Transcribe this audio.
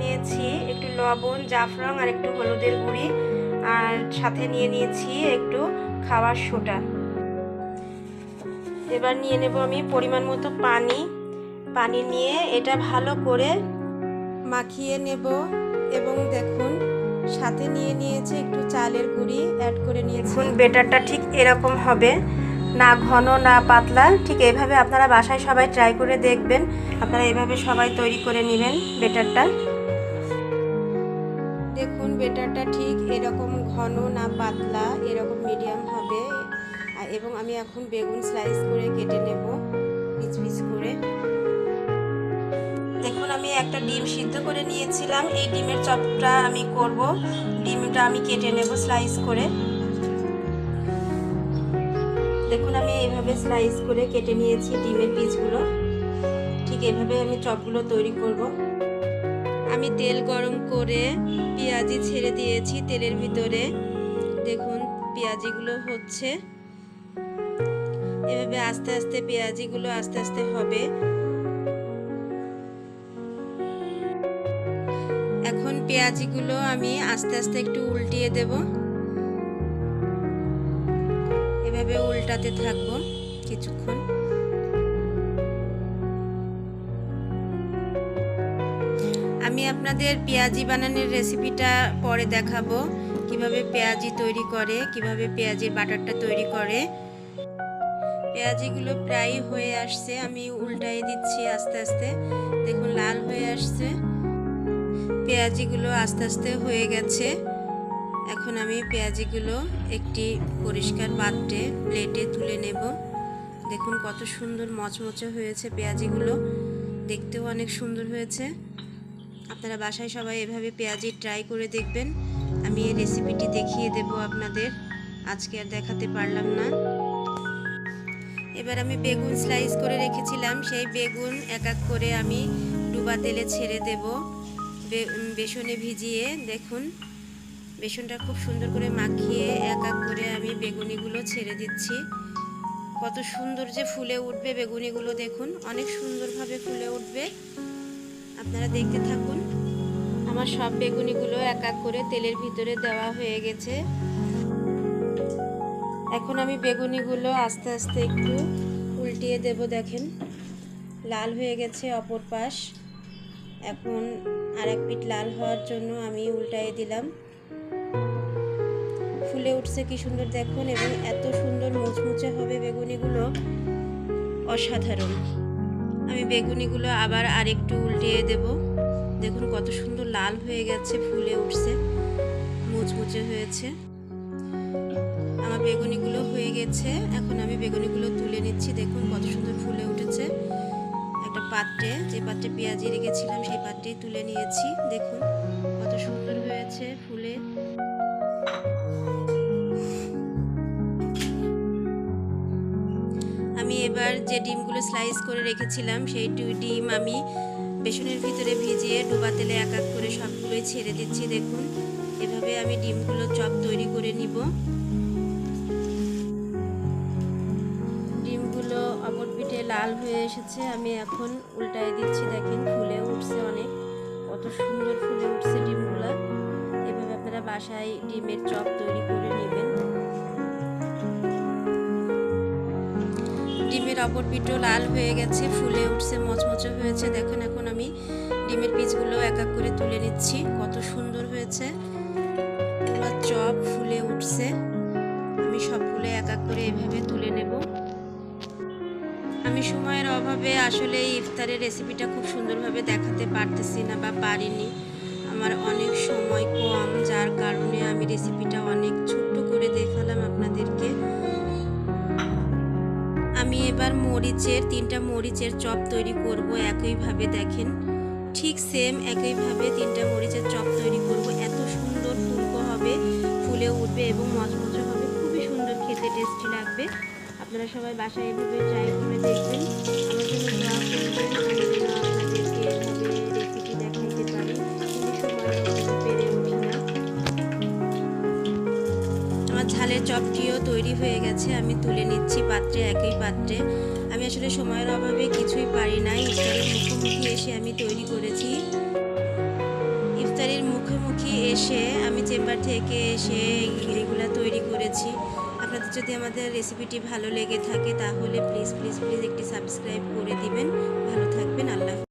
নিয়েছি একটু লবণ, জাফরান আর একটু হলুদের গুঁড়ি, আর সাথে নিয়ে নিয়েছি একটু খাবার সোডা। এবার নিয়ে নেব আমি পরিমাণ মতো পানি নিয়ে এটা ভালো করে মাখিয়ে নেব। এবং দেখুন সাথে নিয়ে নিয়েছি একটু চালের গুঁড়ি অ্যাড করে নিয়েছি। বেটারটা ঠিক এরকম হবে, না ঘন না পাতলা, ঠিক এইভাবে আপনারা বাসায় সবাই ট্রাই করে দেখবেন। আপনারা এইভাবে সবাই তৈরি করে নেবেন বেটারটা। দেখুন বেটারটা ঠিক এরকম ঘন না পাতলা, এরকম মিডিয়াম হবে। এবং আমি এখন বেগুন স্লাইস করে কেটে নেব পিস পিস করে। দেখুন আমি একটা ডিম সিদ্ধ করে নিয়েছিলাম, এই ডিমের চপটা আমি করব। ডিমটা আমি কেটে নেব স্লাইস করে। দেখুন আমি এইভাবে স্লাইস করে কেটে নিয়েছি ডিমের পিসগুলো। ঠিক এইভাবে আমি চপগুলো তৈরি করব। আমি তেল গরম করে পেঁয়াজি ছেড়ে দিয়েছি তেলের ভিতরে। দেখুন পেঁয়াজিগুলো হচ্ছে এভাবে আস্তে আস্তে, পেঁয়াজিগুলো আস্তে আস্তে হবে। এখন পেঁয়াজিগুলো আমি আস্তে আস্তে একটু উল্টিয়ে দেব। এভাবে উল্টাতে থাকবো কিছুক্ষণ। আমি আপনাদের পেঁয়াজি বানানোর রেসিপিটা পরে দেখাবো, কিভাবে পেঁয়াজি তৈরি করে, কিভাবে পেঁয়াজির বাটারটা তৈরি করে। পেঁয়াজিগুলো প্রায় হয়ে আসছে, আমি উল্টাই দিচ্ছি আস্তে আস্তে। দেখুন লাল হয়ে আসছে, পেঁয়াজিগুলো আস্তে আস্তে হয়ে গেছে। এখন আমি পেঁয়াজিগুলো একটি পরিষ্কার পাত্রে প্লেটে তুলে নেব। দেখুন কত সুন্দর মচমচে হয়েছে পেঁয়াজিগুলো, দেখতেও অনেক সুন্দর হয়েছে। আপনারা বাসায় সবাই এভাবে পেঁয়াজি ট্রাই করে দেখবেন। আমি এই রেসিপিটি দেখিয়ে দেব আপনাদের, আজকে আর দেখাতে পারলাম না। এবার আমি বেগুন স্লাইস করে রেখেছিলাম, সেই বেগুন এক এক করে আমি ডুবা তেলে ছেড়ে দেব বেসনে ভিজিয়ে। দেখুন বেসনটা খুব সুন্দর করে মাখিয়ে এক এক করে আমি বেগুনিগুলো ছেড়ে দিচ্ছি। কত সুন্দর যে ফুলে উঠবে বেগুনিগুলো, দেখুন অনেক সুন্দরভাবে ফুলে উঠবে। আপনারা দেখতে থাকুন। আমার সব বেগুনিগুলো এক এক করে তেলের ভিতরে দেওয়া হয়ে গেছে। এখন আমি বেগুনিগুলো আস্তে আস্তে একটু উল্টিয়ে দেব। দেখেন লাল হয়ে গেছে অপর পাশ। এখন আরেক পিঠ লাল হওয়ার জন্য আমি উল্টায়ে দিলাম। ফুলে উঠছে কি সুন্দর দেখুন, এবং এত সুন্দর মুচমুচে হবে বেগুনিগুলো, অসাধারণ। আমি বেগুনিগুলো আবার আরেকটু উল্টিয়ে দেব। দেখুন কত সুন্দর লাল হয়ে গেছে, ফুলে উঠছে, মুচমুচে হয়েছে। আমার বেগুনিগুলো হয়ে গেছে, এখন আমি বেগুনিগুলো তুলে নিচ্ছি। দেখুন কত সুন্দর ফুলে উঠেছে। একটা পাত্রে, যে পাত্রে পেঁয়াজি রেখেছিলাম সেই পাত্রেই তুলে নিয়েছি। দেখুন কত সুন্দর হয়েছে ফুলে। আমি এবার যে ডিমগুলো স্লাইস করে রেখেছিলাম সেই ডিম আমি বেসনের ভিতরে ভিজিয়ে ডুবা তেলে এক এক করে সবগুলোই ছেড়ে দিচ্ছি। দেখুন এভাবে আমি ডিমগুলো চপ তৈরি করে নিব। ডিমগুলো অপর পিঠে লাল হয়ে এসেছে, আমি এখন উল্টায় দিচ্ছি। দেখেন ফুলে উঠছে অনেক, কত সুন্দর ফুলে উঠছে ডিমগুলো। এভাবে আপনারা বাসায় ডিমের চপ তৈরি করে নেবেন। ডিমের অপর পিঠও লাল হয়ে গেছে, ফুলে উঠছে, মচমচে হয়েছে। দেখুন এখন আমি ডিমের পিসগুলো এক এক করে তুলে নিচ্ছি। কত সুন্দর হয়েছে, পুরো চপ ফুলে উঠছে। আমি সবগুলো এক এক করে এভাবে তুলে নেব। আমি সময়ের অভাবে আসলে ইফতারের রেসিপিটা খুব সুন্দরভাবে দেখাতে পারতেছি না বা পারিনি। আমার অনেক সময় কম, যার কারণে আমি রেসিপিটা অনেক ছোট্ট করে দেখালাম আপনাদেরকে। আমি এবার তিনটা মরিচের চপ তৈরি করব একইভাবে। দেখেন ঠিক সেম একইভাবে তিনটা মরিচের চপ তৈরি করব। এত সুন্দর ফুলকো হবে, ফুলে উঠবে এবং মচমচে হবে, খুবই সুন্দর খেতে, টেস্টি লাগবে। আপনারা সবাই বাসায় এভাবে ট্রাই করে দেখবেন। আমার জন্য দোয়া করবেন, আমি যেন আপনাদেরকে এভাবে রেসিপি দেখাইতে পারি, কিন্তু সময় পেরে উঠি না। আমার ঝালের চপটিও তৈরি হয়ে গেছে, আমি তুলে নিচ্ছি পাত্রে, একই পাত্রে। আমি আসলে সময়ের অভাবে কিছুই পারি না, ইফতারের মুখোমুখি এসে আমি তৈরি করেছি। বাড়ির মুখোমুখি এসে আমি চেম্বার থেকে এসে এইগুলা তৈরি করেছি। আপনাদের যদি আমাদের রেসিপিটি ভালো লেগে থাকে তাহলে প্লিজ প্লিজ প্লিজ একটি সাবস্ক্রাইব করে দিবেন। ভালো থাকবেন। আল্লাহ।